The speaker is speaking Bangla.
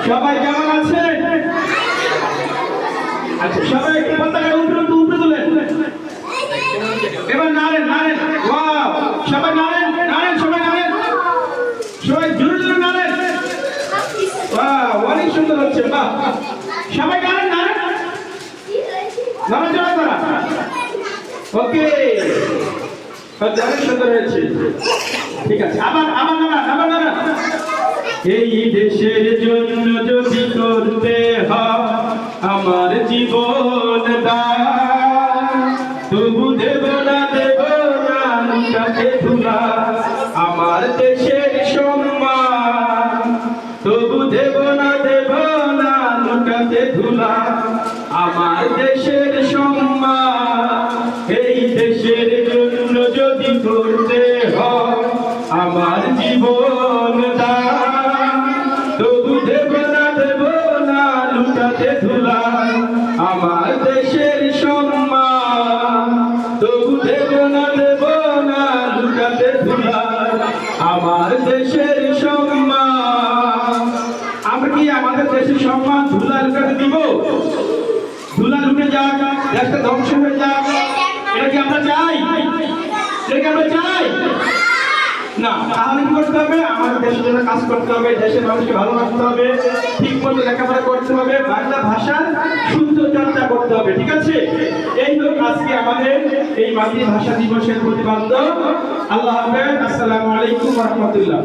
সবাই কেমন আছেন? আচ্ছা সবাই একটু পতাকা উপরে তোলেন। এবার নারেন নারেন, ওয়াও সবাই নারেন নারেন, সবাই নারেন, সবাই জোরে জোরে নারেন। ওয়াও অনেক সুন্দর হচ্ছে, বাহ সবাই নারেন নারেন নারেন জোরে করা। ওকে অনেক সুন্দর হয়েছে, ঠিক আছে আবার আবার নারা আবার নারা। এই দেশের জন্য যদি করতে হয় আমার জীবন দান, তবু দেব না লুটাতে ধুলা আমার দেশের সম্মান, তবু দেব না লুটাতে ধুলা আমার দেশের সম্মান। এই দেশের জন্য যদি করতে হয় আমার জীবন দান, তবু দেব না লুটাতে ধুলা আমার দেশের সম্মান, তবু দেব না লুটাতে ধুলা আমার দেশের সম্মান। আমরা কি আমাদের দেশের সম্মান ধুলা লুটাতে দিব? ধুলা লুটে যাক, দেশটা ধ্বংস হয়ে যাক, এটা কি আমরা চাই? এটা কি আমরা চাই না? তাহলে কি করতে হবে? আমাদের দেশের জন্য কাজ করতে হবে, দেশের মানুষকে ভালোবাসতে হবে, ঠিক মতো লেখাপড়া করতে হবে, বাংলা ভাষার শুদ্ধ চর্চা করতে হবে, ঠিক আছে? এই হোক আজকে আমাদের এই মাতৃভাষা দিবসের প্রতিপাদ্য। আল্লাহ হাফেজ, আসসালামু আলাইকুম ওয়া রাহমাতুল্লাহ।